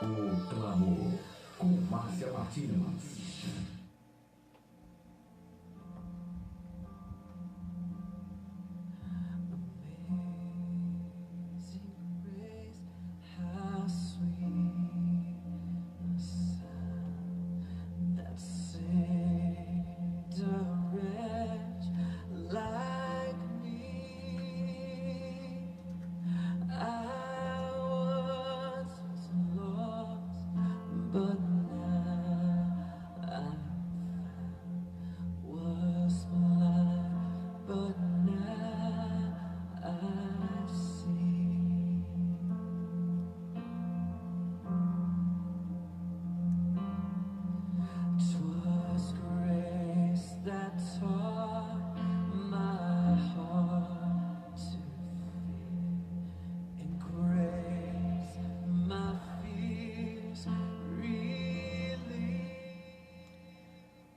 O Clamor, com Márcia Martins.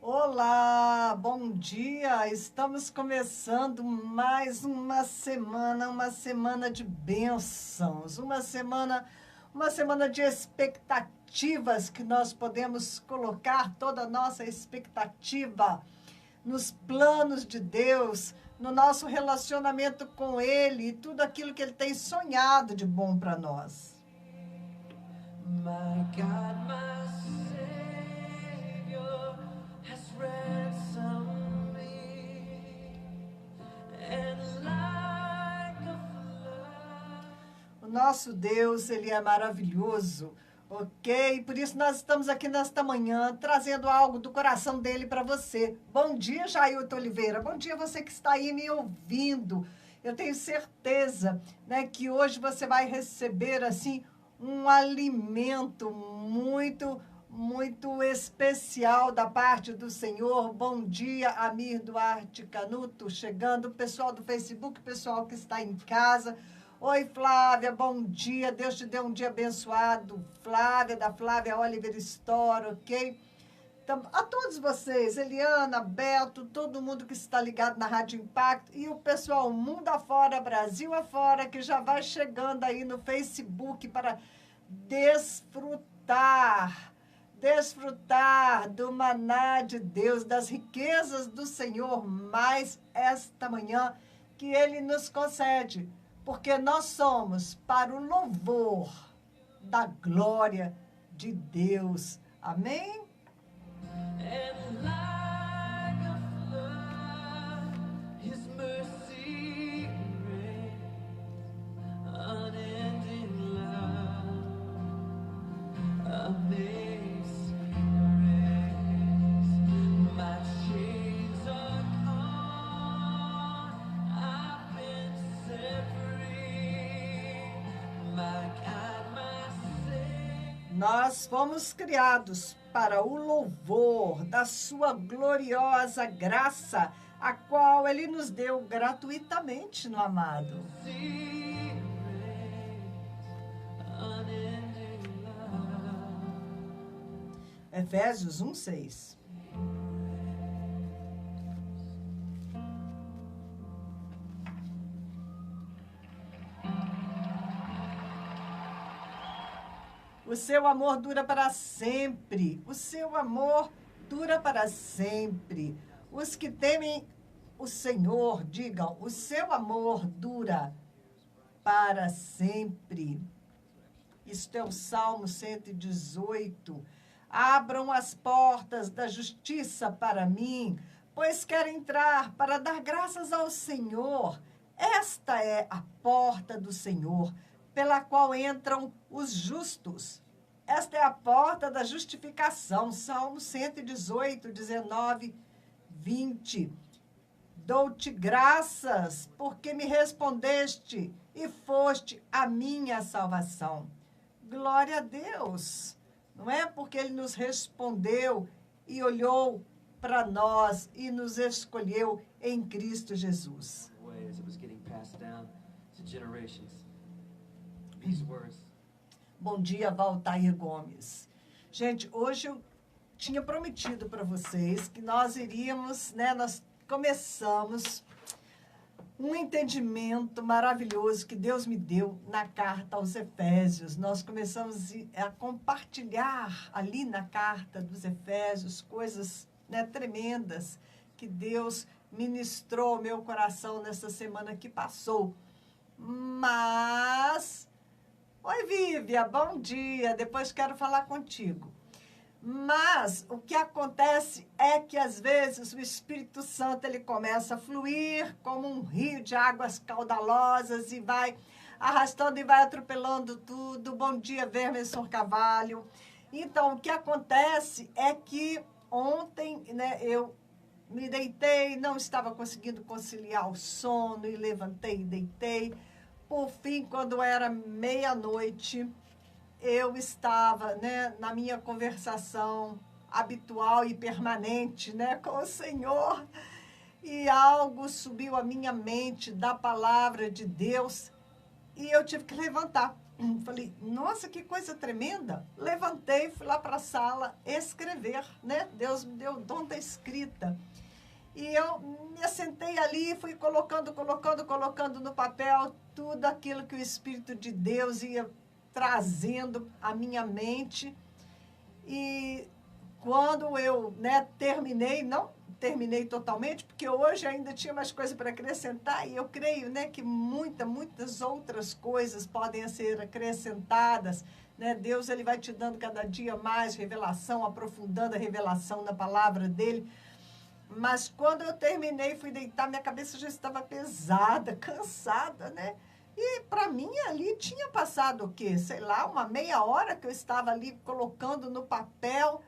Olá, bom dia! Estamos começando mais uma semana de bênçãos, uma semana de expectativas que nós podemos colocar toda a nossa expectativa nos planos de Deus, no nosso relacionamento com Ele e tudo aquilo que Ele tem sonhado de bom para nós. My God, my Savior has ransomed me, and like a flood. O nosso Deus, Ele é maravilhoso, ok? Por isso nós estamos aqui nesta manhã trazendo algo do coração dele para você. Bom dia, Jailton Oliveira. Bom dia você que está aí me ouvindo. Eu tenho certeza, né, que hoje você vai receber assim um alimento muito especial da parte do Senhor. Bom dia, Amir Duarte Canuto, chegando, pessoal do Facebook, pessoal que está em casa. Oi, Flávia, bom dia, Deus te deu um dia abençoado. Flávia, da Flávia Oliver Store, ok? Então, a todos vocês, Eliana, Beto, todo mundo que está ligado na Rádio Impacto e o pessoal mundo afora, Brasil afora, que já vai chegando aí no Facebook para desfrutar do maná de Deus, das riquezas do Senhor, mais esta manhã que Ele nos concede, porque nós somos para o louvor da glória de Deus. Amém? And like a flood, His mercy reigns, unending love, amazing grace. My chains are gone, I've been set free. My God, my Savior. Nós fomos criados para o louvor da sua gloriosa graça, a qual Ele nos deu gratuitamente no amado. Efésios 1:6. O seu amor dura para sempre. O seu amor dura para sempre. Os que temem o Senhor, digam, o seu amor dura para sempre. Isto é o Salmo 118. Abram as portas da justiça para mim, pois quero entrar para dar graças ao Senhor. Esta é a porta do Senhor, pela qual entram os justos. Esta é a porta da justificação. Salmo 118, 19, 20. Dou-te graças, porque me respondeste e foste a minha salvação. Glória a Deus. Não é porque Ele nos respondeu e olhou para nós e nos escolheu em Cristo Jesus. Bom dia, Valtair Gomes. Gente, hoje eu tinha prometido para vocês que nós iríamos, né, nós começamos um entendimento maravilhoso que Deus me deu na carta aos Efésios. Nós começamos a compartilhar ali na carta dos Efésios coisas, né, tremendas que Deus ministrou ao meu coração nessa semana que passou. Mas, oi Vívia, bom dia, depois quero falar contigo. Mas o que acontece é que às vezes o Espírito Santo ele começa a fluir como um rio de águas caudalosas e vai arrastando e vai atropelando tudo. Bom dia, Vermerson Carvalho. Então, o que acontece é que ontem, né, eu me deitei, não estava conseguindo conciliar o sono e levantei e deitei. Por fim, quando era meia-noite, eu estava, né, na minha conversação habitual e permanente, né, com o Senhor, e algo subiu à minha mente da palavra de Deus e eu tive que levantar. Falei, nossa, que coisa tremenda. Levantei, fui lá para a sala escrever, né? Deus me deu o dom da escrita. E eu me assentei ali, fui colocando no papel tudo aquilo que o Espírito de Deus ia trazendo à minha mente. E quando eu, né, terminei, não terminei totalmente, porque hoje ainda tinha mais coisa para acrescentar, e eu creio, né, que muitas outras coisas podem ser acrescentadas, né? Deus ele vai te dando cada dia mais revelação, aprofundando a revelação da palavra dele. Mas quando eu terminei, fui deitar, minha cabeça já estava pesada, cansada, né? E para mim ali tinha passado o quê? Sei lá, uma meia hora que eu estava ali colocando no papel.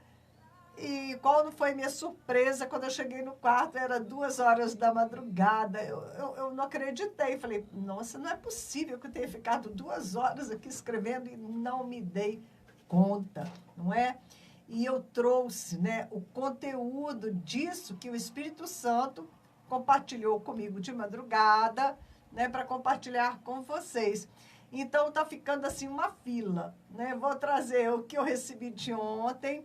E qual não foi minha surpresa quando eu cheguei no quarto, era 2h da madrugada. Eu não acreditei. Falei, nossa, não é possível que eu tenha ficado 2 horas aqui escrevendo e não me dei conta, não é? E eu trouxe, né, o conteúdo disso que o Espírito Santo compartilhou comigo de madrugada, né, para compartilhar com vocês. Então, está ficando assim uma fila, né? Vou trazer o que eu recebi de ontem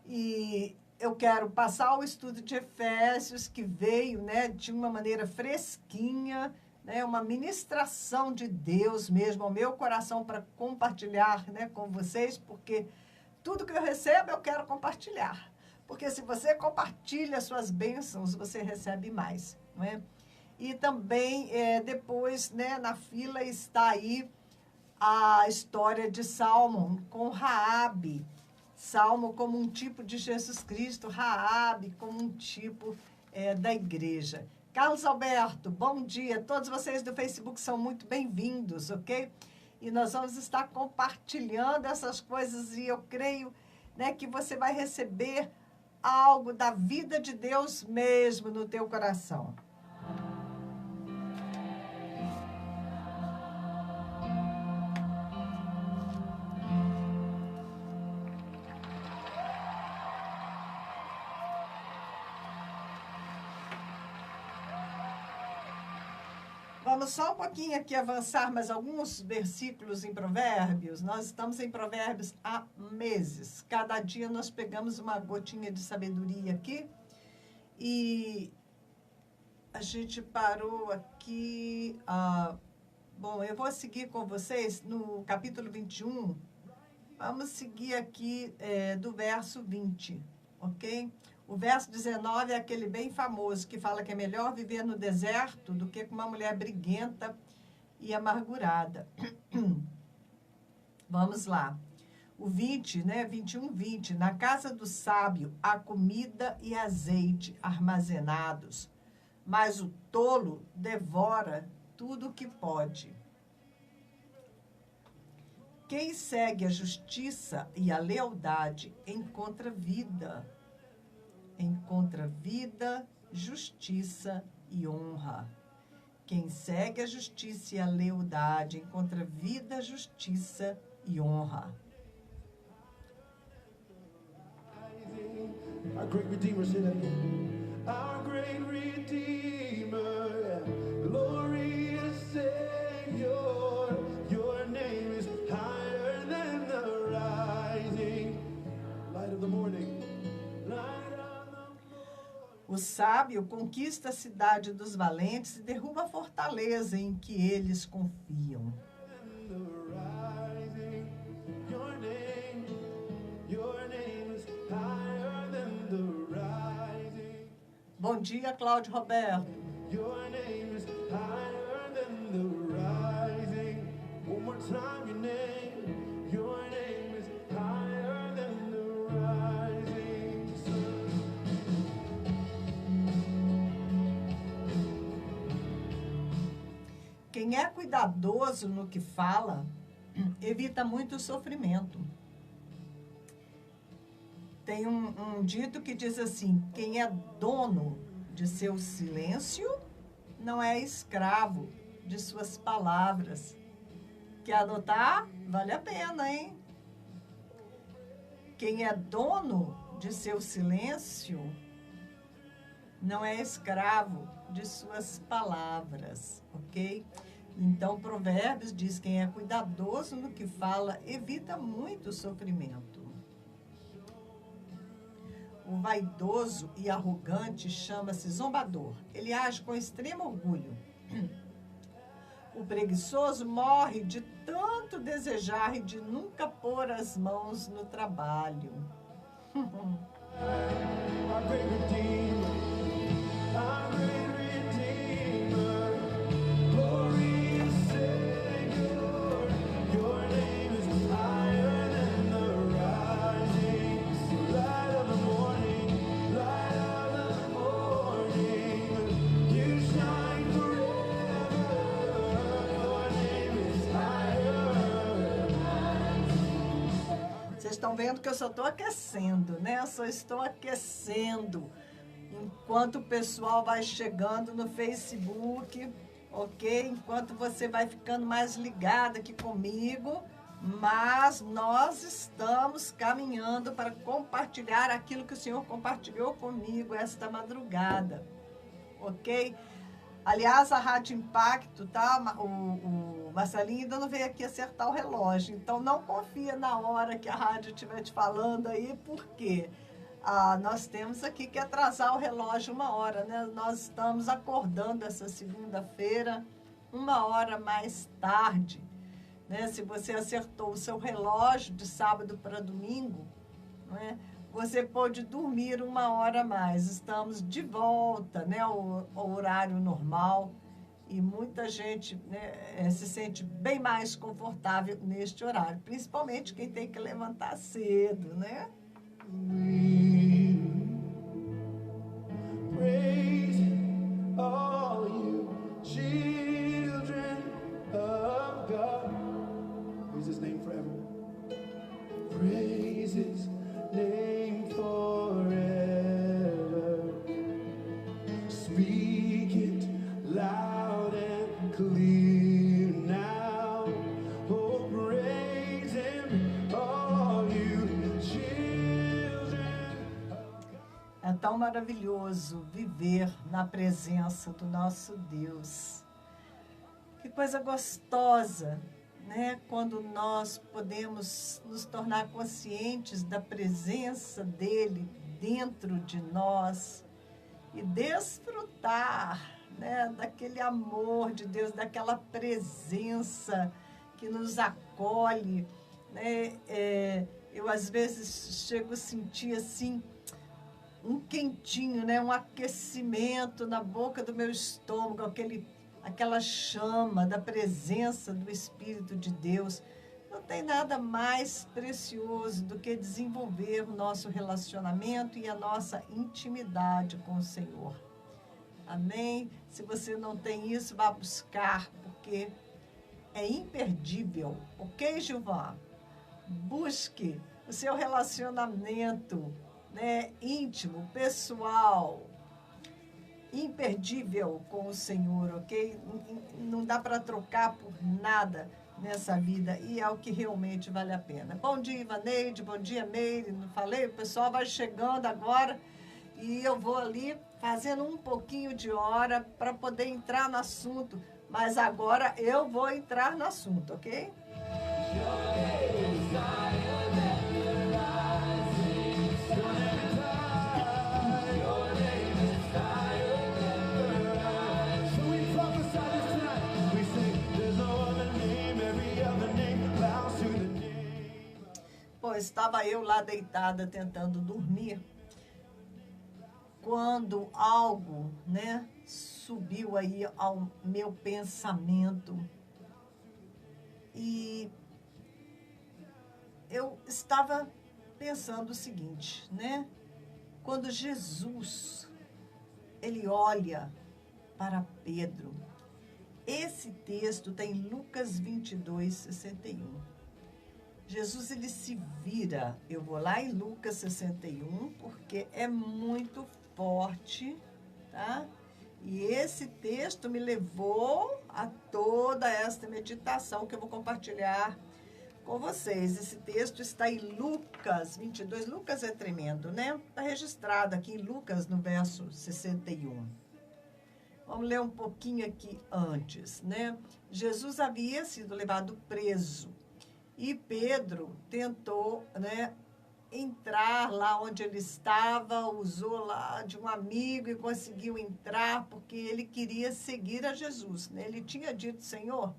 e eu quero passar o estudo de Efésios, que veio, né, de uma maneira fresquinha, né, uma ministração de Deus mesmo ao meu coração para compartilhar, né, com vocês, porque tudo que eu recebo eu quero compartilhar. Porque se você compartilha suas bênçãos, você recebe mais, não é? E também, depois, né, na fila está aí a história de Salmão com Raabe. Salmo como um tipo de Jesus Cristo, Raabe como um tipo da igreja. Carlos Alberto, bom dia. Todos vocês do Facebook são muito bem-vindos, ok? E nós vamos estar compartilhando essas coisas e eu creio, né, que você vai receber algo da vida de Deus mesmo no teu coração. Vamos só um pouquinho aqui avançar mais alguns versículos em Provérbios. Nós estamos em Provérbios há meses. Cada dia nós pegamos uma gotinha de sabedoria aqui. E a gente parou aqui. Bom, eu vou seguir com vocês no capítulo 21. Vamos seguir aqui do verso 20, ok? O verso 19 é aquele bem famoso que fala que é melhor viver no deserto do que com uma mulher briguenta e amargurada. Vamos lá. O 20, né? 21, 20. Na casa do sábio há comida e azeite armazenados, mas o tolo devora tudo o que pode. Quem segue a justiça e a lealdade encontra vida. Encontra vida, justiça e honra. Quem segue a justiça e a lealdade encontra vida, justiça e honra. Our great Redeemer, say that again. Our great Redeemer, glorious Savior, your name is higher than the rising light of the morning. O sábio conquista a cidade dos valentes e derruba a fortaleza em que eles confiam. Bom dia, Cláudio Roberto. Your name is higher than the rising. One more time, your name. Your name is higher than the rising sun. Quem é cuidadoso no que fala, evita muito sofrimento. Tem um dito que diz assim: quem é dono de seu silêncio não é escravo de suas palavras. Quer anotar? Vale a pena, hein? Quem é dono de seu silêncio não é escravo de suas palavras, ok? Então, Provérbios diz: quem é cuidadoso no que fala evita muito sofrimento. O vaidoso e arrogante chama-se zombador. Ele age com extremo orgulho. O preguiçoso morre de tanto desejar e de nunca pôr as mãos no trabalho. Our great Redeemer, our great Redeemer, glorious Savior, your name is higher than the rising, light of the morning, you shine forever, your name is higher. Vocês estão vendo que eu só estou aquecendo, né? Eu só estou aquecendo. Enquanto o pessoal vai chegando no Facebook, ok? Enquanto você vai ficando mais ligado aqui comigo, mas nós estamos caminhando para compartilhar aquilo que o Senhor compartilhou comigo esta madrugada, ok? Aliás, a Rádio Impacto, tá? O Marcelinho ainda não veio aqui acertar o relógio, então não confia na hora que a rádio estiver te falando aí, por quê? Nós temos aqui que atrasar o relógio 1 hora, né? Nós estamos acordando essa segunda-feira 1 hora mais tarde, né? Se você acertou o seu relógio de sábado para domingo, né? Você pode dormir 1 hora a mais. Estamos de volta, né, ao horário normal e muita gente, né, se sente bem mais confortável neste horário, principalmente quem tem que levantar cedo, né? Praise all you children of God. Praise His name forever. Praise His name forever. Speak it loud and clear now. Oh, praise Him, all you children. É tão maravilhoso viver na presença do nosso Deus. Que coisa gostosa, né? Quando nós podemos nos tornar conscientes da presença dele dentro de nós e desfrutar, né, daquele amor de Deus, daquela presença que nos acolhe, né? Eu às vezes chego a sentir assim um quentinho, né, um aquecimento na boca do meu estômago, aquela chama da presença do Espírito de Deus. Não tem nada mais precioso do que desenvolver o nosso relacionamento e a nossa intimidade com o Senhor. Amém? Se você não tem isso, vá buscar, porque é imperdível. Ok, Gilvan? Busque o seu relacionamento, né, íntimo, pessoal, imperdível com o Senhor, ok? Não dá para trocar por nada nessa vida e é o que realmente vale a pena. Bom dia, Ivaneide, bom dia, Meire. Não falei? O pessoal vai chegando agora e eu vou ali fazendo um pouquinho de hora para poder entrar no assunto, mas agora eu vou entrar no assunto, ok? Bom, estava eu lá deitada tentando dormir, quando algo, né, subiu aí ao meu pensamento. E eu estava pensando o seguinte, né? Quando Jesus, ele olha para Pedro, esse texto está em Lucas 22, 61. Jesus, ele se vira. Eu vou lá em Lucas 61, porque é muito forte, tá? E esse texto me levou a toda esta meditação que eu vou compartilhar com vocês. Esse texto está em Lucas 22. Lucas é tremendo, né? Está registrado aqui em Lucas, no verso 61. Vamos ler um pouquinho aqui antes, né? Jesus havia sido levado preso e Pedro tentou, né, entrar lá onde ele estava, usou lá de um amigo e conseguiu entrar porque ele queria seguir a Jesus, né? Ele tinha dito: Senhor,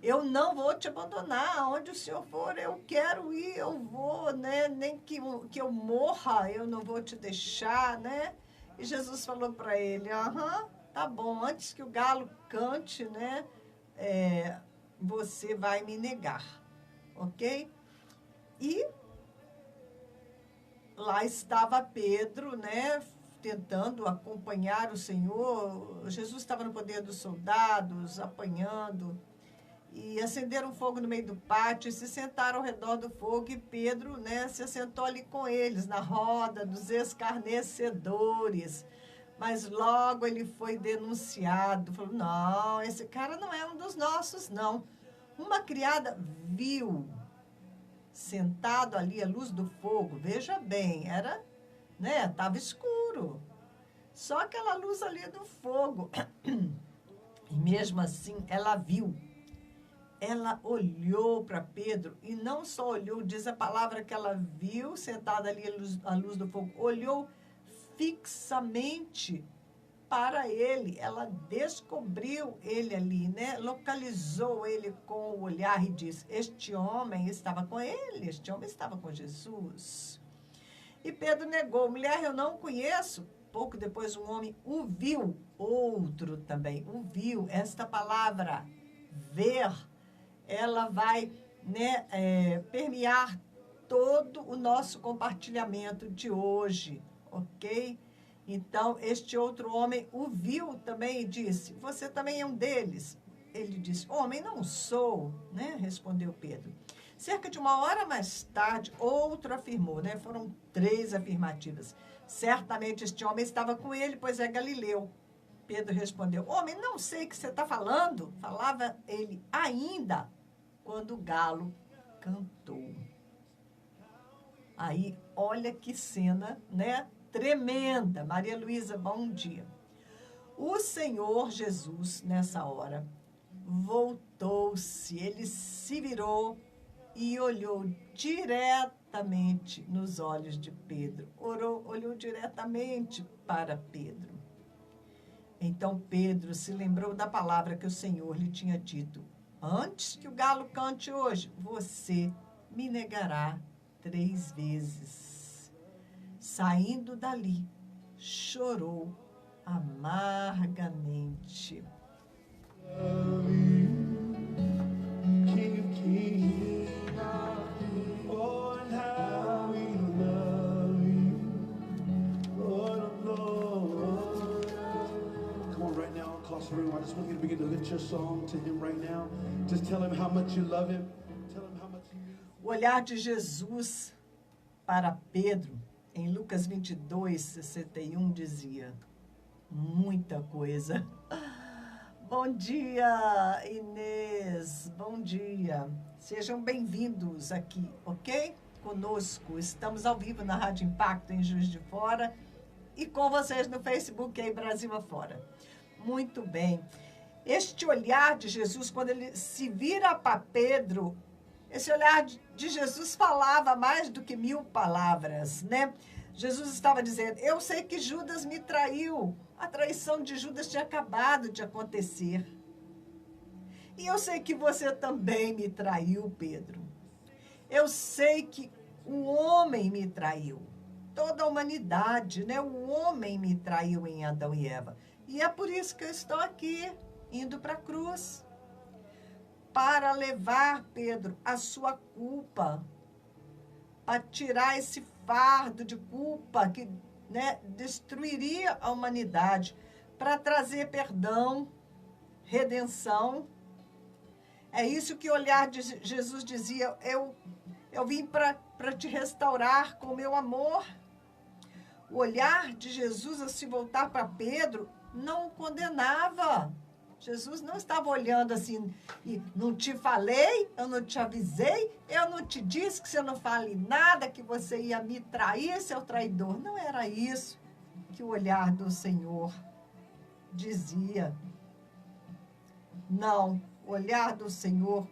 eu não vou te abandonar, aonde o Senhor for, eu quero ir, eu vou, né? Nem que eu morra, eu não vou te deixar, né? E Jesus falou para ele: aham, tá bom, antes que o galo cante, né? Você vai me negar, ok? E lá estava Pedro, né, tentando acompanhar o Senhor. Jesus estava no poder dos soldados, apanhando. E acenderam fogo no meio do pátio e se sentaram ao redor do fogo. E Pedro, né, se assentou ali com eles, na roda dos escarnecedores. Mas logo ele foi denunciado. Falou: não, esse cara não é um dos nossos, não. Uma criada viu sentado ali à luz do fogo, veja bem, era, né, estava escuro, só aquela luz ali do fogo, e mesmo assim ela viu, ela olhou para Pedro, e não só olhou, diz a palavra que ela viu, sentada ali à luz do fogo, olhou fixamente para ele, ela descobriu ele ali, né? Localizou ele com o olhar e disse: este homem estava com ele, este homem estava com Jesus. E Pedro negou: mulher, eu não conheço. Pouco depois um homem o viu, outro também o viu. Esta palavra, ver, ela vai, né, permear todo o nosso compartilhamento de hoje, ok? Então, este outro homem o viu também e disse: você também é um deles? Ele disse: homem, não sou, né? Respondeu Pedro. Cerca de 1 hora mais tarde, outro afirmou, né? Foram 3 afirmativas. Certamente este homem estava com ele, pois é galileu. Pedro respondeu: homem, não sei o que você está falando. Falava ele ainda quando o galo cantou. Aí, olha que cena, né? Tremenda. Maria Luísa, bom dia. O Senhor Jesus, nessa hora, voltou-se, ele se virou e olhou diretamente nos olhos de Pedro. Olhou diretamente para Pedro. Então Pedro se lembrou da palavra que o Senhor lhe tinha dito: antes que o galo cante hoje, você me negará 3 vezes. Saindo dali, chorou amargamente. King of Kings, oh, and how we love you, Lord of Lords. Come on, right now, across the room, I just want you to begin to lift your song to him right now. Just tell him how much you love him. Tell him how much you need. O olhar de Jesus para Pedro, em Lucas 22, 61, dizia muita coisa. Bom dia, Inês. Bom dia. Sejam bem-vindos aqui, ok? Conosco. Estamos ao vivo na Rádio Impacto, em Juiz de Fora, e com vocês no Facebook, aí Brasil afora. Muito bem. Este olhar de Jesus, quando ele se vira para Pedro, esse olhar de Jesus falava mais do que 1000 palavras, né? Jesus estava dizendo: eu sei que Judas me traiu. A traição de Judas tinha acabado de acontecer. E eu sei que você também me traiu, Pedro. Eu sei que o homem me traiu. Toda a humanidade, né? O homem me traiu em Adão e Eva. E é por isso que eu estou aqui, indo para a cruz. Para levar, Pedro, a sua culpa. Para tirar esse fardo de culpa que, né, destruiria a humanidade. Para trazer perdão, redenção. É isso que o olhar de Jesus dizia. Eu vim para te restaurar com o meu amor. O olhar de Jesus, a se voltar para Pedro, não o condenava. Jesus não estava olhando assim, e não te falei, eu não te avisei, eu não te disse que você não fale nada, que você ia me trair, seu traidor. Não era isso que o olhar do Senhor dizia. Não, o olhar do Senhor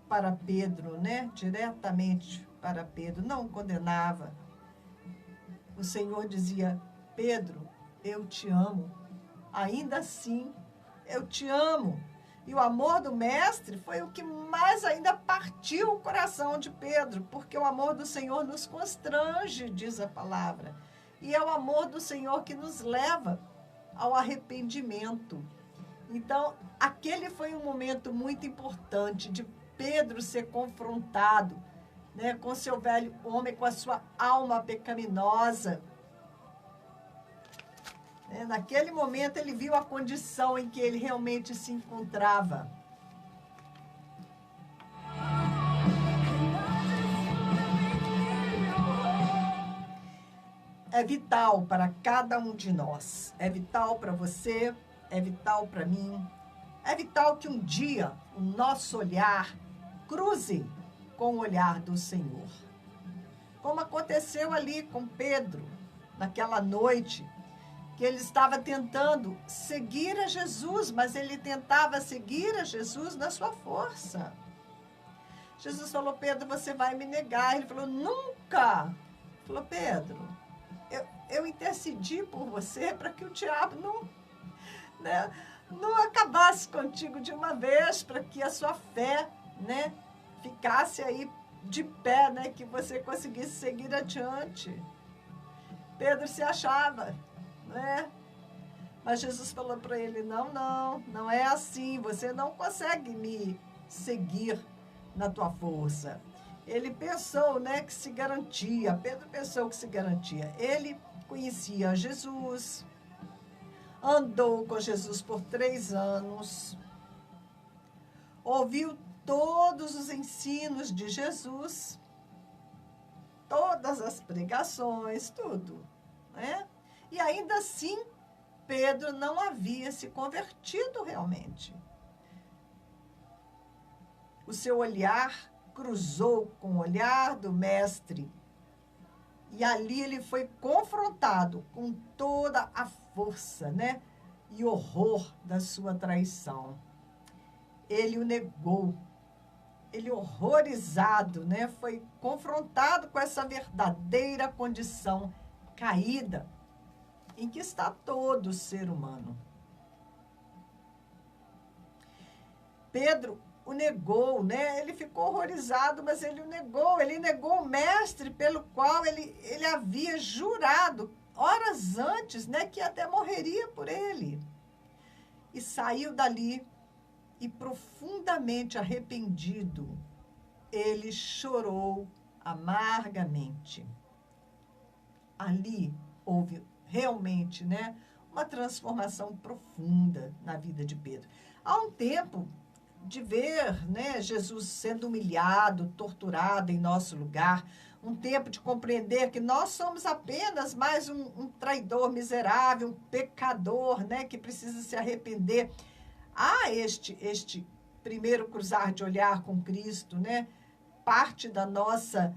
para Pedro, né? Diretamente para Pedro, não condenava. O Senhor dizia, Pedro, eu te amo. Ainda assim, eu te amo. E o amor do Mestre foi o que mais ainda partiu o coração de Pedro, porque o amor do Senhor nos constrange, diz a palavra. E é o amor do Senhor que nos leva ao arrependimento. Então, aquele foi um momento muito importante de Pedro ser confrontado, né, com seu velho homem, com a sua alma pecaminosa. Naquele momento, ele viu a condição em que ele realmente se encontrava. É vital para cada um de nós. É vital para você, é vital para mim. É vital que um dia o nosso olhar cruze com o olhar do Senhor. Como aconteceu ali com Pedro, naquela noite, que ele estava tentando seguir a Jesus, mas ele tentava seguir a Jesus na sua força. Jesus falou, Pedro, você vai me negar. Ele falou, nunca. Ele falou, Pedro, eu intercedi por você para que o diabo não acabasse contigo de uma vez, para que a sua fé, né, ficasse aí de pé, né, que você conseguisse seguir adiante. Pedro se achava, né? Mas Jesus falou para ele, não é assim, você não consegue me seguir na tua força. Ele pensou, né, que se garantia, Pedro pensou que se garantia. Ele conhecia Jesus, andou com Jesus por 3 anos, ouviu todos os ensinos de Jesus, todas as pregações, tudo, né? E ainda assim, Pedro não havia se convertido realmente. O seu olhar cruzou com o olhar do Mestre. E ali ele foi confrontado com toda a força, né? E horror da sua traição. Ele o negou. Ele, horrorizado, né? Foi confrontado com essa verdadeira condição caída em que está todo ser humano. Pedro o negou, né? Ele ficou horrorizado, mas ele o negou. Ele negou o Mestre pelo qual ele havia jurado horas antes, né, que até morreria por ele. E saiu dali e, profundamente arrependido, ele chorou amargamente. Ali houve realmente, né, uma transformação profunda na vida de Pedro. Há um tempo de ver, né, Jesus sendo humilhado, torturado em nosso lugar, um tempo de compreender que nós somos apenas mais um traidor miserável, um pecador, né, que precisa se arrepender. Há este primeiro cruzar de olhar com Cristo, né, parte da nossa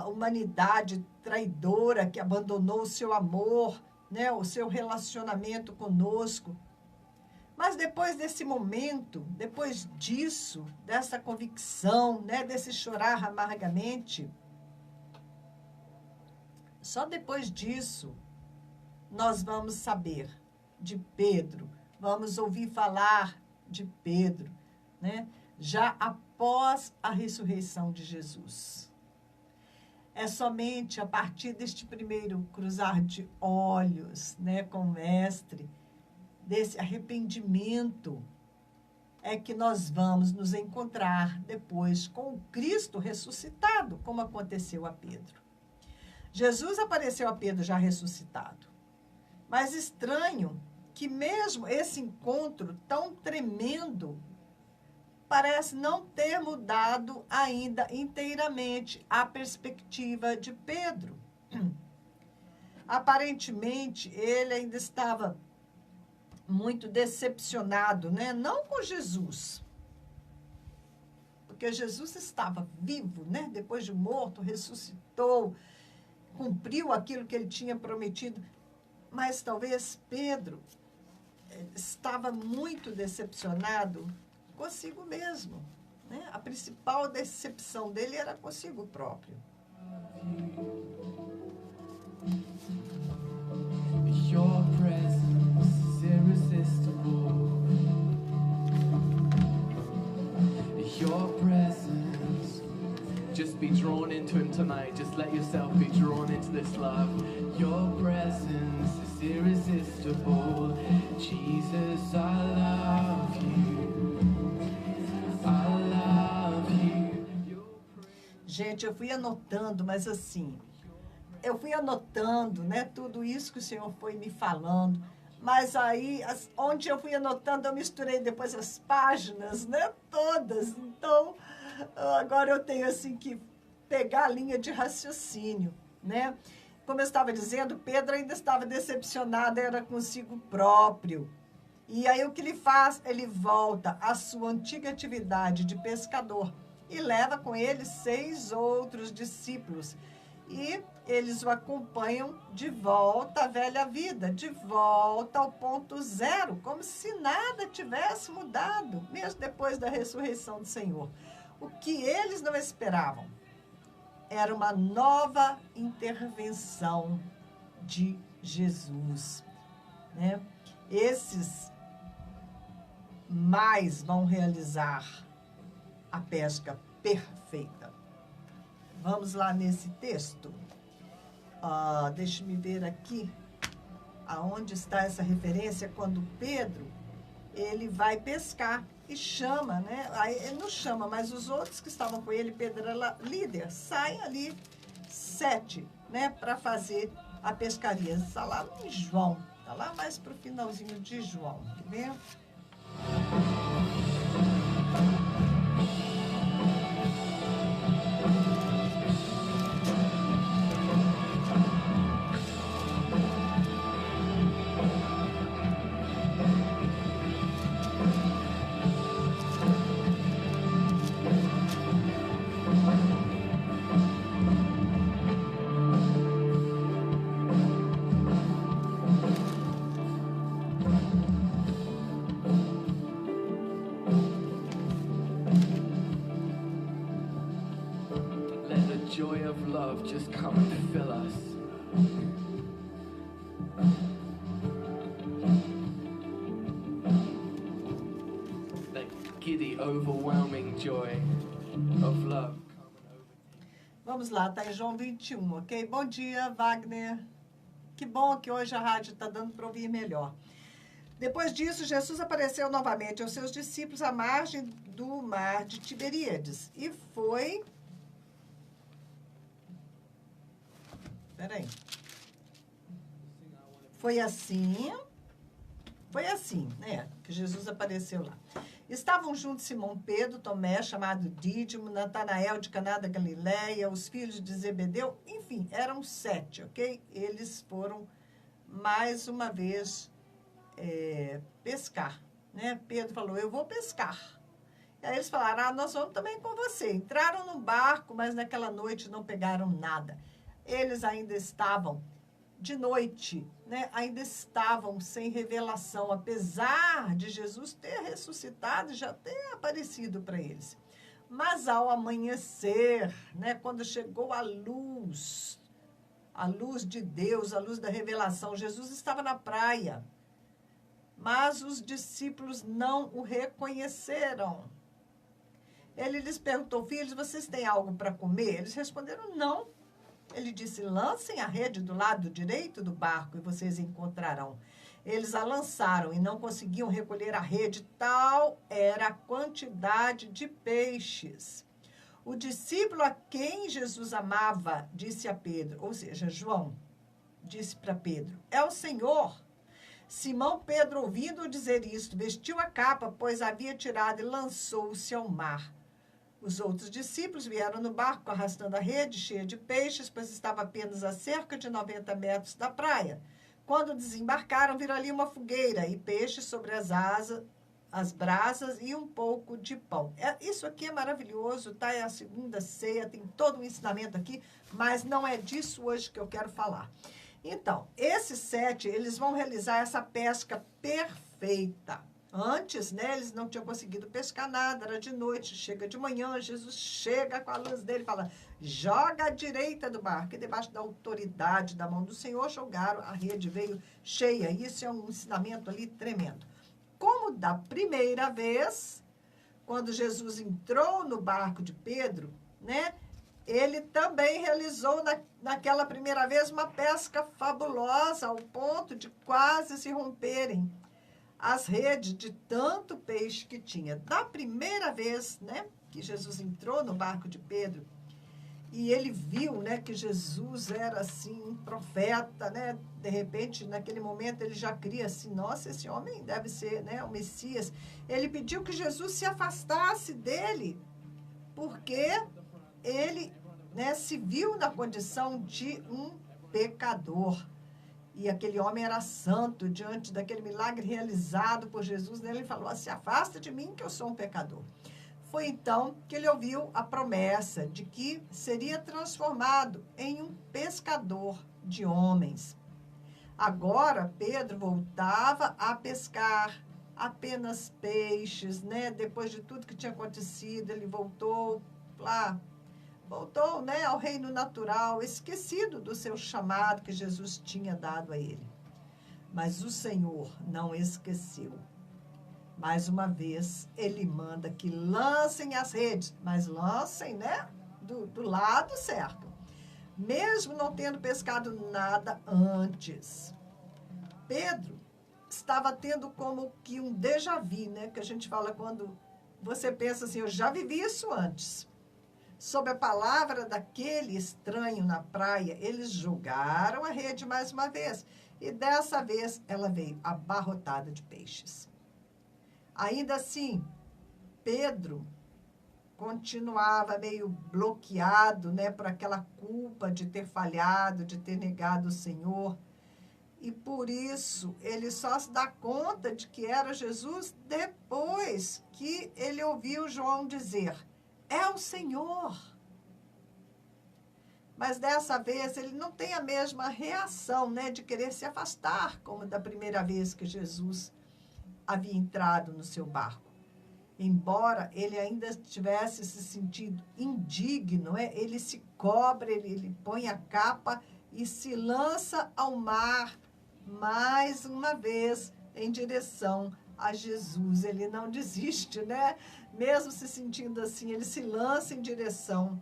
humanidade traidora que abandonou o seu amor, né, o seu relacionamento conosco. Mas depois desse momento, depois disso, dessa convicção, né, desse chorar amargamente, só depois disso nós vamos saber de Pedro, vamos ouvir falar de Pedro, né, já a após a ressurreição de Jesus. É somente a partir deste primeiro cruzar de olhos, né, com o Mestre, desse arrependimento, é que nós vamos nos encontrar depois com o Cristo ressuscitado, como aconteceu a Pedro. Jesus apareceu a Pedro já ressuscitado. Mas estranho que mesmo esse encontro tão tremendo parece não ter mudado ainda inteiramente a perspectiva de Pedro. Aparentemente, ele ainda estava muito decepcionado, né? Não com Jesus, porque Jesus estava vivo, né? Depois de morto, ressuscitou, cumpriu aquilo que ele tinha prometido. Mas talvez Pedro estava muito decepcionado consigo mesmo, né? A principal decepção dele era consigo próprio. Your presence is irresistible. Your presence. Just be drawn into him tonight. Just let yourself be drawn into this love. Your presence is irresistible. Jesus, I love you. I love you. Gente, eu fui anotando, mas assim, eu fui anotando, né, tudo isso que o Senhor foi me falando, mas aí, onde eu fui anotando, eu misturei depois as páginas, né, todas. Então, agora eu tenho, assim, que pegar a linha de raciocínio, né. Como eu estava dizendo, Pedro ainda estava decepcionado, era consigo próprio. E aí, o que ele faz? Ele volta à sua antiga atividade de pescador e leva com ele 6 outros discípulos. E eles o acompanham de volta à velha vida, de volta ao ponto zero, como se nada tivesse mudado, mesmo depois da ressurreição do Senhor. O que eles não esperavam era uma nova intervenção de Jesus, né? Esses mais vão realizar a pesca perfeita. Vamos lá nesse texto. Deixa-me ver aqui aonde está essa referência, quando Pedro, ele vai pescar e chama, né? Aí ele não chama, mas os outros que estavam com ele, Pedro era líder, saem ali 7, né, para fazer a pescaria. Está lá em João, está lá mais para o finalzinho de João, tá vendo? Let the joy of love just come and fill us. That giddy, overwhelming joy of love. Vamos lá, tá em João 21, ok? Bom dia, Wagner. Que bom que hoje a rádio está dando para ouvir melhor. Depois disso, Jesus apareceu novamente aos seus discípulos à margem do mar de Tiberíades. E foi... Peraí. Foi assim, né, que Jesus apareceu lá. Estavam juntos Simão Pedro, Tomé, chamado Dídimo, Natanael de Caná da Galileia, os filhos de Zebedeu, enfim, eram 7, ok? Eles foram mais uma vez pescar, né? Pedro falou, eu vou pescar. E aí eles falaram, nós vamos também com você. Entraram no barco, mas naquela noite não pegaram nada. Eles ainda estavam de noite, né? Ainda estavam sem revelação, apesar de Jesus ter ressuscitado e já ter aparecido para eles. Mas ao amanhecer, né? Quando chegou a luz de Deus, a luz da revelação, Jesus estava na praia, mas os discípulos não o reconheceram. Ele lhes perguntou, filhos, vocês têm algo para comer? Eles responderam, não. Ele disse, lancem a rede do lado direito do barco e vocês encontrarão. Eles a lançaram e não conseguiam recolher a rede, tal era a quantidade de peixes. O discípulo a quem Jesus amava disse a Pedro, ou seja, João, disse para Pedro, é o Senhor. Simão Pedro, ouvindo dizer isto, vestiu a capa, pois havia tirado e lançou-se ao mar. Os outros discípulos vieram no barco arrastando a rede cheia de peixes, pois estava apenas a cerca de 90 metros da praia. Quando desembarcaram, viram ali uma fogueira e peixes sobre as brasas e um pouco de pão. Isso aqui é maravilhoso, tá? É a segunda ceia, tem todo um ensinamento aqui, mas não é disso hoje que eu quero falar. Então, esses 7, eles vão realizar essa pesca perfeita. Antes, né, eles não tinham conseguido pescar nada, era de noite, chega de manhã, Jesus chega com a luz dele e fala, joga à direita do barco. E debaixo da autoridade da mão do Senhor, jogaram, a rede veio cheia. Isso é um ensinamento ali tremendo. Como da primeira vez, quando Jesus entrou no barco de Pedro, né, ele também realizou naquela primeira vez uma pesca fabulosa, ao ponto de quase se romperem as redes de tanto peixe que tinha. Da primeira vez, né, que Jesus entrou no barco de Pedro, e ele viu, né, que Jesus era, assim, um profeta, né, de repente, naquele momento, ele já cria assim, nossa, esse homem deve ser, né, o Messias. Ele pediu que Jesus se afastasse dele, porque ele, né, se viu na condição de um pecador. E aquele homem era santo diante daquele milagre realizado por Jesus. Né? Ele falou, se afasta de mim que eu sou um pecador. Foi então que ele ouviu a promessa de que seria transformado em um pescador de homens. Agora, Pedro voltava a pescar apenas peixes, né? Depois de tudo que tinha acontecido, ele voltou lá. Voltou, né, ao reino natural, esquecido do seu chamado que Jesus tinha dado a ele. Mas o Senhor não esqueceu. Mais uma vez, ele manda que lancem as redes, mas lancem, né, do lado certo. Mesmo não tendo pescado nada antes. Pedro estava tendo como que um déjà vu, né, que a gente fala quando você pensa assim, eu já vivi isso antes. Sob a palavra daquele estranho na praia, eles jogaram a rede mais uma vez. E dessa vez ela veio abarrotada de peixes. Ainda assim, Pedro continuava meio bloqueado, né, por aquela culpa de ter falhado, de ter negado o Senhor. E por isso, ele só se dá conta de que era Jesus depois que ele ouviu João dizer, é o Senhor. Mas dessa vez ele não tem a mesma reação, né, de querer se afastar, como da primeira vez que Jesus havia entrado no seu barco. Embora ele ainda tivesse se sentido indigno, ele se cobre, ele põe a capa e se lança ao mar mais uma vez em direção a Jesus. Ele não desiste, né? Mesmo se sentindo assim, ele se lança em direção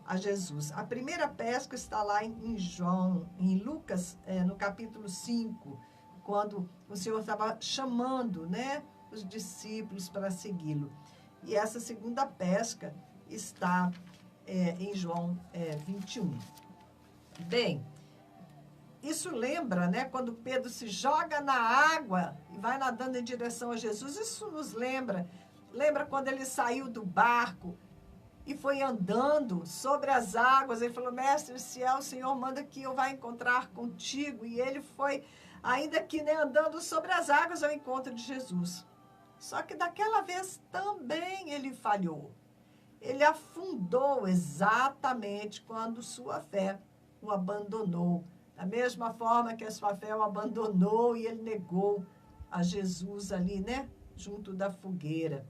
a Jesus. A primeira pesca está lá em João, em Lucas, no capítulo 5, quando o Senhor estava chamando, né, os discípulos para segui-lo. E essa segunda pesca está em João 21. Bem, isso lembra, né, quando Pedro se joga na água e vai nadando em direção a Jesus. Isso nos lembra quando ele saiu do barco e foi andando sobre as águas. Ele falou, mestre, se é o Senhor, manda que eu vá encontrar contigo. E ele foi, ainda que, né, andando sobre as águas ao encontro de Jesus. Só que daquela vez também ele falhou. Ele afundou exatamente quando sua fé o abandonou. Da mesma forma que a sua fé o abandonou e ele negou a Jesus ali, né, junto da fogueira.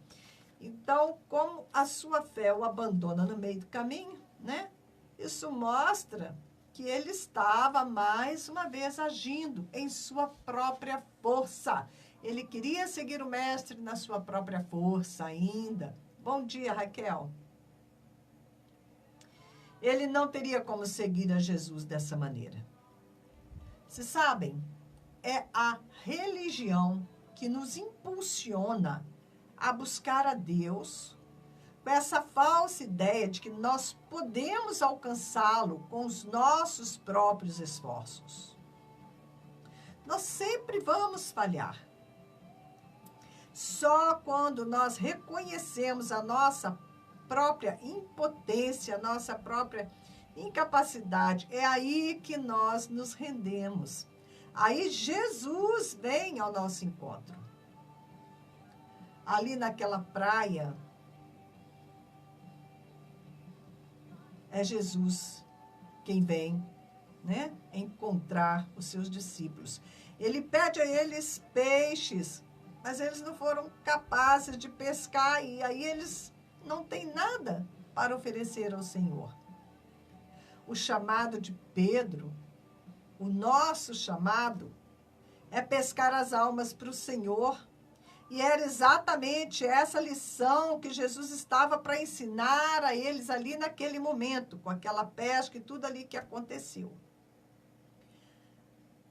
Então, como a sua fé o abandona no meio do caminho, né, isso mostra que ele estava, mais uma vez, agindo em sua própria força. Ele queria seguir o mestre na sua própria força ainda. Bom dia, Raquel. Ele não teria como seguir a Jesus dessa maneira. Vocês sabem, é a religião que nos impulsiona a buscar a Deus com essa falsa ideia de que nós podemos alcançá-lo com os nossos próprios esforços. Nós sempre vamos falhar. Só quando nós reconhecemos a nossa própria impotência, a nossa própria incapacidade, é aí que nós nos rendemos. Aí Jesus vem ao nosso encontro. Ali naquela praia, é Jesus quem vem, né, encontrar os seus discípulos. Ele pede a eles peixes, mas eles não foram capazes de pescar e aí eles não têm nada para oferecer ao Senhor. O chamado de Pedro, o nosso chamado, é pescar as almas para o Senhor. E era exatamente essa lição que Jesus estava para ensinar a eles ali naquele momento, com aquela pesca e tudo ali que aconteceu.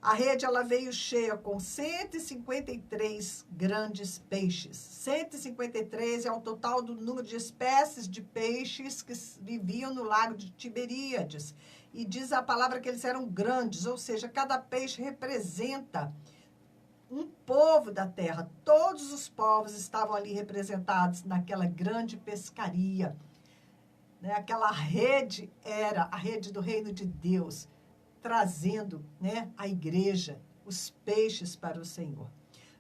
A rede ela veio cheia com 153 grandes peixes. 153 é o total do número de espécies de peixes que viviam no lago de Tiberíades. E diz a palavra que eles eram grandes, ou seja, cada peixe representa um povo da terra. Todos os povos estavam ali representados naquela grande pescaria. Né? Aquela rede era a rede do reino de Deus, trazendo, né, a igreja, os peixes para o Senhor.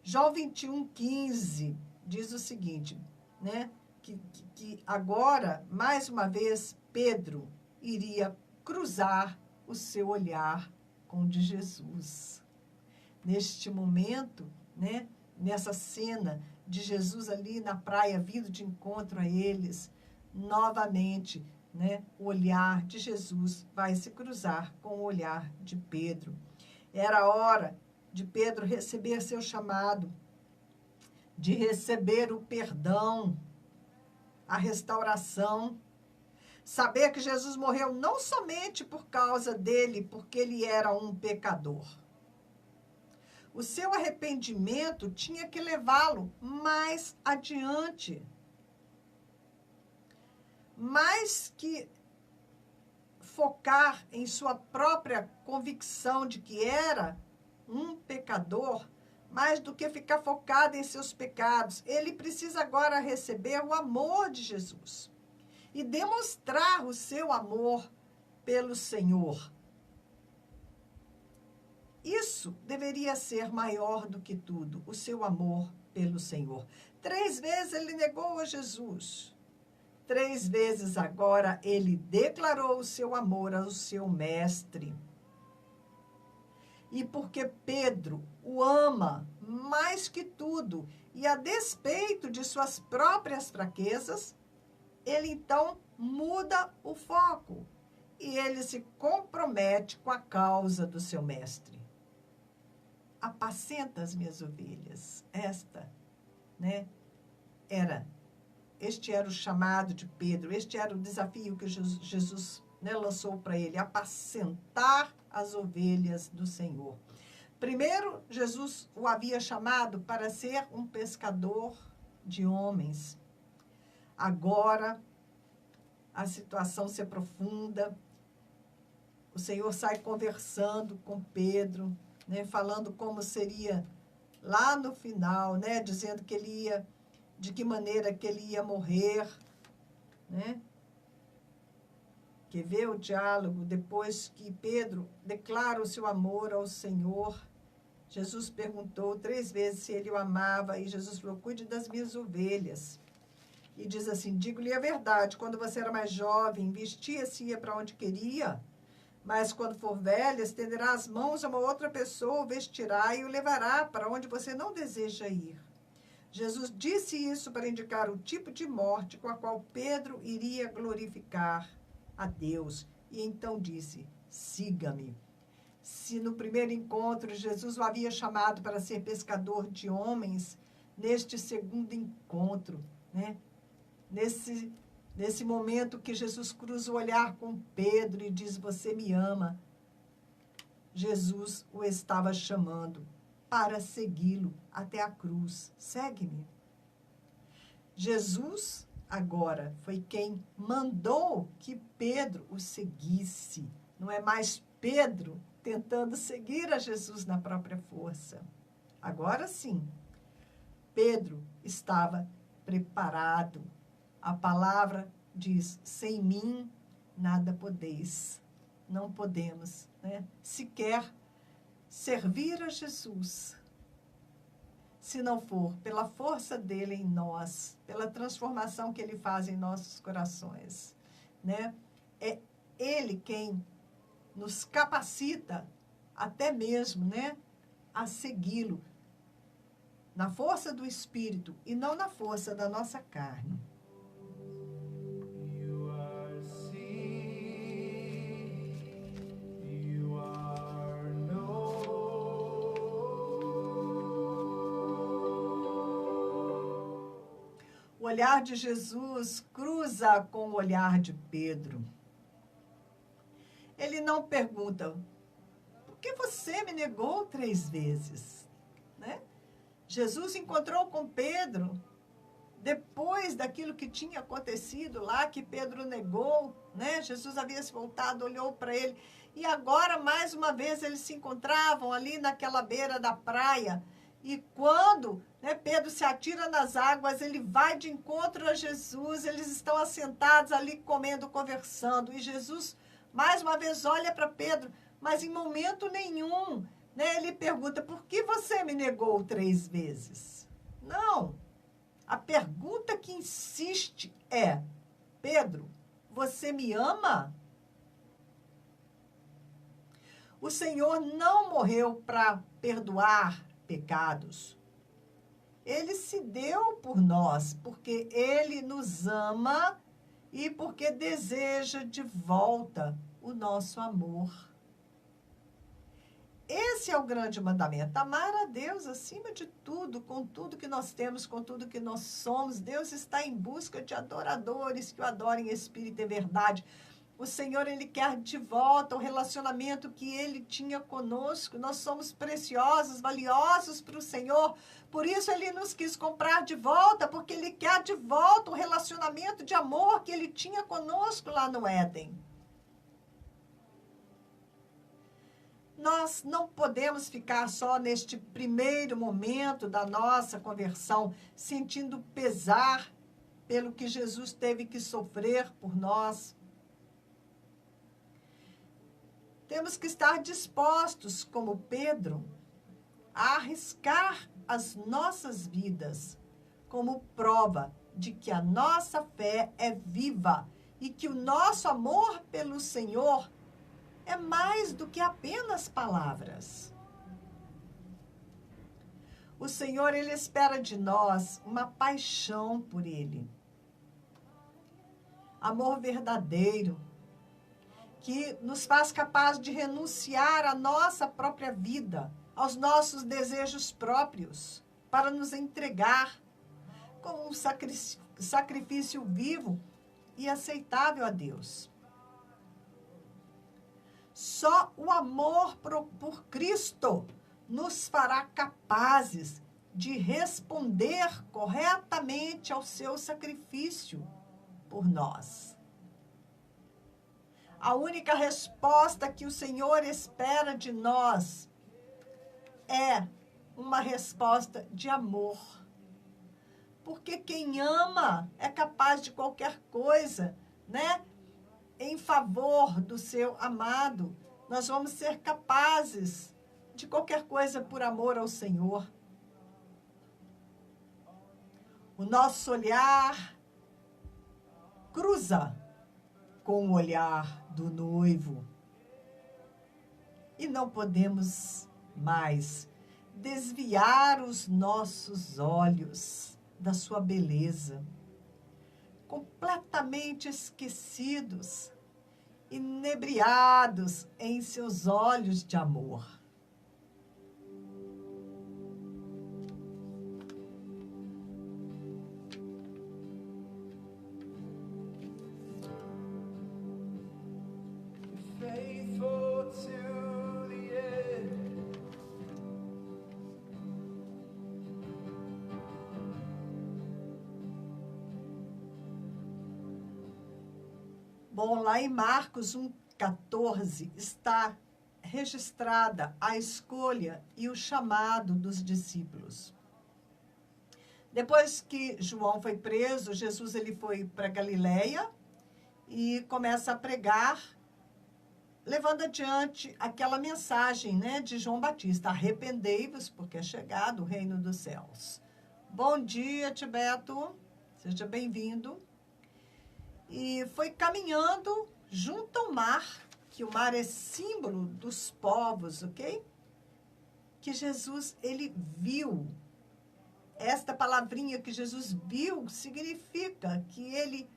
João 21:15 diz o seguinte, né, que agora, mais uma vez, Pedro iria cruzar o seu olhar com o de Jesus. Neste momento, né, nessa cena de Jesus ali na praia, vindo de encontro a eles, novamente, né, o olhar de Jesus vai se cruzar com o olhar de Pedro. Era a hora de Pedro receber seu chamado, de receber o perdão, a restauração, saber que Jesus morreu não somente por causa dele, porque ele era um pecador. O seu arrependimento tinha que levá-lo mais adiante. Mais que focar em sua própria convicção de que era um pecador, mais do que ficar focado em seus pecados, ele precisa agora receber o amor de Jesus e demonstrar o seu amor pelo Senhor. Isso deveria ser maior do que tudo, o seu amor pelo Senhor. 3 vezes ele negou a Jesus. 3 vezes agora ele declarou o seu amor ao seu mestre. E porque Pedro o ama mais que tudo, e a despeito de suas próprias fraquezas, ele então muda o foco e ele se compromete com a causa do seu mestre. Apacenta as minhas ovelhas. Este era o chamado de Pedro, este era o desafio que Jesus, né, lançou para ele, apacentar as ovelhas do Senhor. Primeiro, Jesus o havia chamado para ser um pescador de homens. Agora, a situação se aprofunda, o Senhor sai conversando com Pedro, né, falando como seria lá no final, né, dizendo que ele ia, de que maneira que ele ia morrer, né? Quer ver o diálogo depois que Pedro declara o seu amor ao Senhor? Jesus perguntou 3 vezes se ele o amava e Jesus falou, cuide das minhas ovelhas. E diz assim, digo-lhe a verdade, quando você era mais jovem, vestia-se e ia para onde queria, mas quando for velha, estenderá as mãos a uma outra pessoa, o vestirá e o levará para onde você não deseja ir. Jesus disse isso para indicar o tipo de morte com a qual Pedro iria glorificar a Deus. E então disse, siga-me. Se no primeiro encontro Jesus o havia chamado para ser pescador de homens, neste segundo encontro, né, nesse momento que Jesus cruza o olhar com Pedro e diz, você me ama, Jesus o estava chamando para segui-lo até a cruz. Segue-me. Jesus, agora, foi quem mandou que Pedro o seguisse. Não é mais Pedro tentando seguir a Jesus na própria força. Agora sim, Pedro estava preparado. A palavra diz, sem mim nada podeis. Não podemos, né, sequer servir a Jesus, se não for pela força dele em nós, pela transformação que ele faz em nossos corações, né? É ele quem nos capacita até mesmo, né, a segui-lo na força do Espírito e não na força da nossa carne. You are seen, you are known. O olhar de Jesus cruza com o olhar de Pedro. Ele não pergunta, por que você me negou 3 vezes? Né? Jesus encontrou com Pedro, depois daquilo que tinha acontecido lá, que Pedro negou, né? Jesus havia se voltado, olhou para ele, e agora, mais uma vez, eles se encontravam ali naquela beira da praia, e quando, né, Pedro se atira nas águas, ele vai de encontro a Jesus, eles estão assentados ali comendo, conversando, e Jesus, mais uma vez, olha para Pedro, mas em momento nenhum, né, ele pergunta, por que você me negou 3 vezes? Não. A pergunta que insiste é, Pedro, você me ama? O Senhor não morreu para perdoar pecados. Ele se deu por nós, porque Ele nos ama e porque deseja de volta o nosso amor. Esse é o grande mandamento, amar a Deus acima de tudo, com tudo que nós temos, com tudo que nós somos. Deus está em busca de adoradores que o adorem em espírito e verdade. O Senhor, Ele quer de volta o relacionamento que Ele tinha conosco. Nós somos preciosos, valiosos para o Senhor. Por isso Ele nos quis comprar de volta, porque Ele quer de volta o relacionamento de amor que Ele tinha conosco lá no Éden. Nós não podemos ficar só neste primeiro momento da nossa conversão, sentindo pesar pelo que Jesus teve que sofrer por nós. Temos que estar dispostos, como Pedro, a arriscar as nossas vidas como prova de que a nossa fé é viva e que o nosso amor pelo Senhor é mais do que apenas palavras. O Senhor, Ele espera de nós uma paixão por Ele. Amor verdadeiro, que nos faz capaz de renunciar à nossa própria vida, aos nossos desejos próprios, para nos entregar como um sacrifício vivo e aceitável a Deus. Só o amor por Cristo nos fará capazes de responder corretamente ao seu sacrifício por nós. A única resposta que o Senhor espera de nós é uma resposta de amor. Porque quem ama é capaz de qualquer coisa, né? Em favor do seu amado. Nós vamos ser capazes de qualquer coisa por amor ao Senhor. O nosso olhar cruza com o olhar do noivo. E não podemos mais desviar os nossos olhos da sua beleza, completamente esquecidos, inebriados em seus olhos de amor. to the end. Bom, lá em Marcos 1,14 está registrada a escolha e o chamado dos discípulos. Depois que João foi preso, Jesus ele foi para Galileia e começa a pregar, levando adiante aquela mensagem, né, de João Batista: arrependei-vos, porque é chegado o reino dos céus. Bom dia, Tibeto, seja bem-vindo. E foi caminhando junto ao mar, que o mar é símbolo dos povos, ok? Que Jesus, ele viu. Esta palavrinha que Jesus viu significa que ele,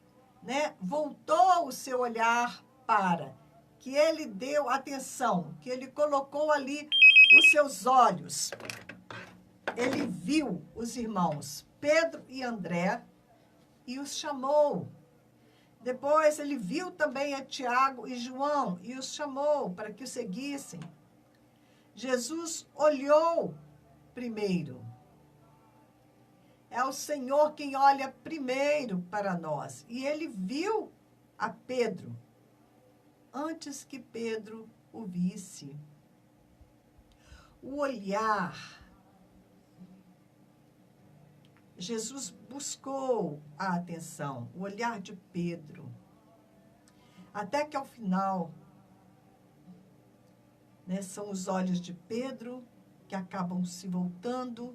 né, voltou o seu olhar para, que ele deu atenção, que ele colocou ali os seus olhos. Ele viu os irmãos Pedro e André e os chamou. Depois ele viu também a Tiago e João e os chamou para que o seguissem. Jesus olhou primeiro. É o Senhor quem olha primeiro para nós. E ele viu a Pedro antes que Pedro o visse. O olhar. Jesus buscou a atenção, o olhar de Pedro. Até que ao final, né, são os olhos de Pedro que acabam se voltando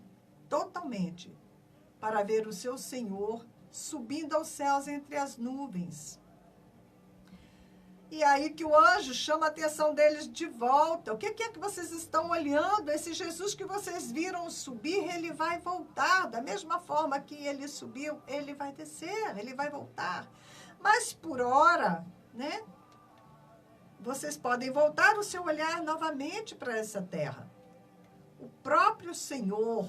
totalmente para ver o seu Senhor subindo aos céus entre as nuvens. E aí que o anjo chama a atenção deles de volta. O que é que vocês estão olhando? Esse Jesus que vocês viram subir, ele vai voltar. Da mesma forma que ele subiu, ele vai descer, ele vai voltar. Mas por hora, né? Vocês podem voltar o seu olhar novamente para essa terra. O próprio Senhor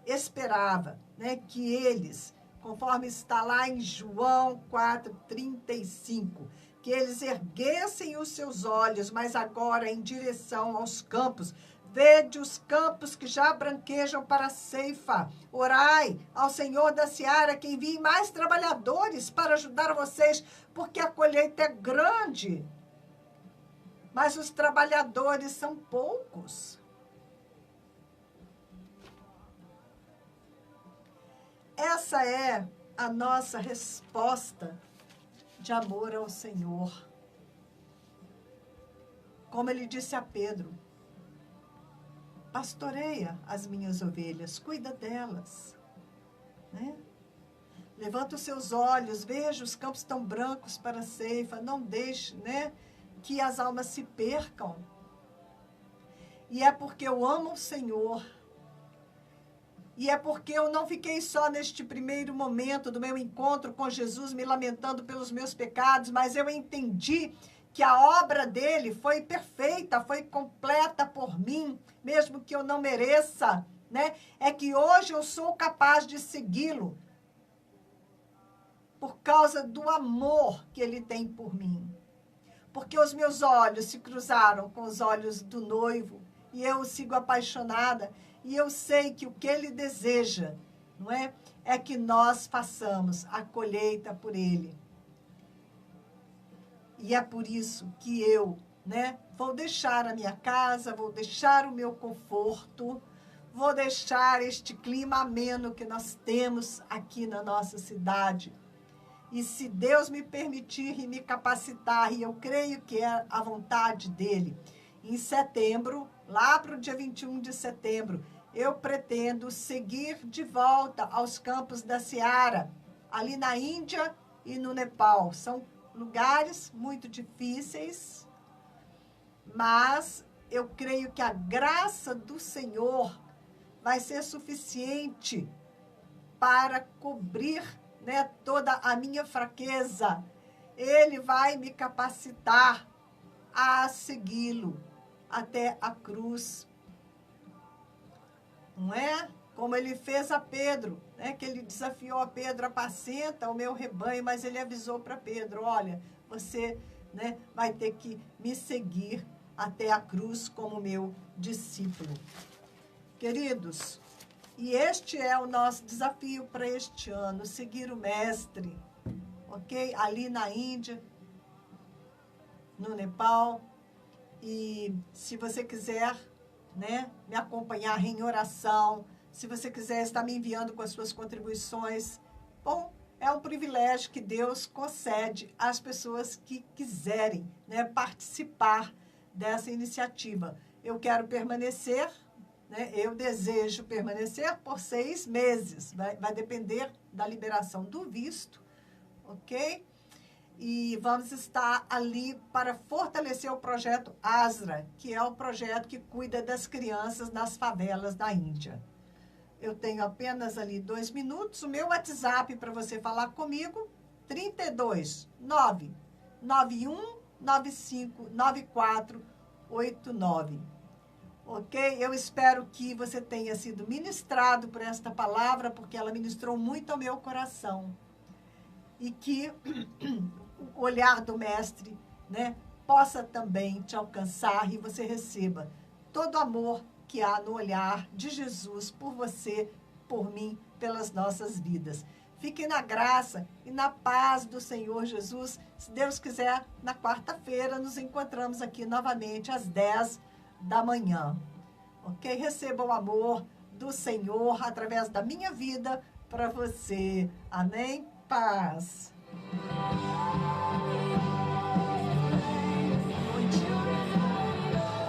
esperava, né, que eles, conforme está lá em João 4,35, que eles erguessem os seus olhos, mas agora em direção aos campos. Vede os campos que já branquejam para a ceifa. Orai ao Senhor da seara que envie mais trabalhadores para ajudar vocês, porque a colheita é grande, mas os trabalhadores são poucos. Essa é a nossa resposta de amor ao Senhor. Como ele disse a Pedro: pastoreia as minhas ovelhas, cuida delas, né? Levanta os seus olhos, veja os campos tão brancos para a ceifa, não deixe, né, que as almas se percam. E é porque eu amo o Senhor, e é porque eu não fiquei só neste primeiro momento do meu encontro com Jesus me lamentando pelos meus pecados, mas eu entendi que a obra dele foi perfeita, foi completa por mim, mesmo que eu não mereça, né? É que hoje eu sou capaz de segui-lo por causa do amor que ele tem por mim. Porque os meus olhos se cruzaram com os olhos do noivo e eu o sigo apaixonada. E eu sei que o que ele deseja, não é? É que nós façamos a colheita por ele. E é por isso que eu, né, vou deixar a minha casa, vou deixar o meu conforto, vou deixar este clima ameno que nós temos aqui na nossa cidade. E se Deus me permitir e me capacitar, e eu creio que é a vontade dele, em setembro, lá para o dia 21 de setembro, eu pretendo seguir de volta aos campos da seara, ali na Índia e no Nepal. São lugares muito difíceis, mas eu creio que a graça do Senhor vai ser suficiente para cobrir, né, toda a minha fraqueza. Ele vai me capacitar a segui-lo até a cruz. Não é? Como ele fez a Pedro, né? Que ele desafiou a Pedro: apacenta o meu rebanho, mas ele avisou para Pedro: olha, você, né, vai ter que me seguir até a cruz como meu discípulo. Queridos, e este é o nosso desafio para este ano, seguir o Mestre, ok? Ali na Índia, no Nepal. E se você quiser, né, me acompanhar em oração, se você quiser estar me enviando com as suas contribuições, bom, é um privilégio que Deus concede às pessoas que quiserem, né, participar dessa iniciativa. Eu quero permanecer, né, eu desejo permanecer por 6 meses. Vai depender da liberação do visto, ok? E vamos estar ali para fortalecer o projeto ASRA, que é o projeto que cuida das crianças nas favelas da Índia. Eu tenho apenas ali 2 minutos. O meu WhatsApp para você falar comigo, 32 991 95 9489. Ok? Eu espero que você tenha sido ministrado por esta palavra, porque ela ministrou muito ao meu coração. E que o olhar do Mestre, né, possa também te alcançar e você receba todo o amor que há no olhar de Jesus por você, por mim, pelas nossas vidas. Fiquem na graça e na paz do Senhor Jesus. Se Deus quiser, na quarta-feira nos encontramos aqui novamente às 10 da manhã. Ok? Receba o amor do Senhor através da minha vida para você. Amém? Paz.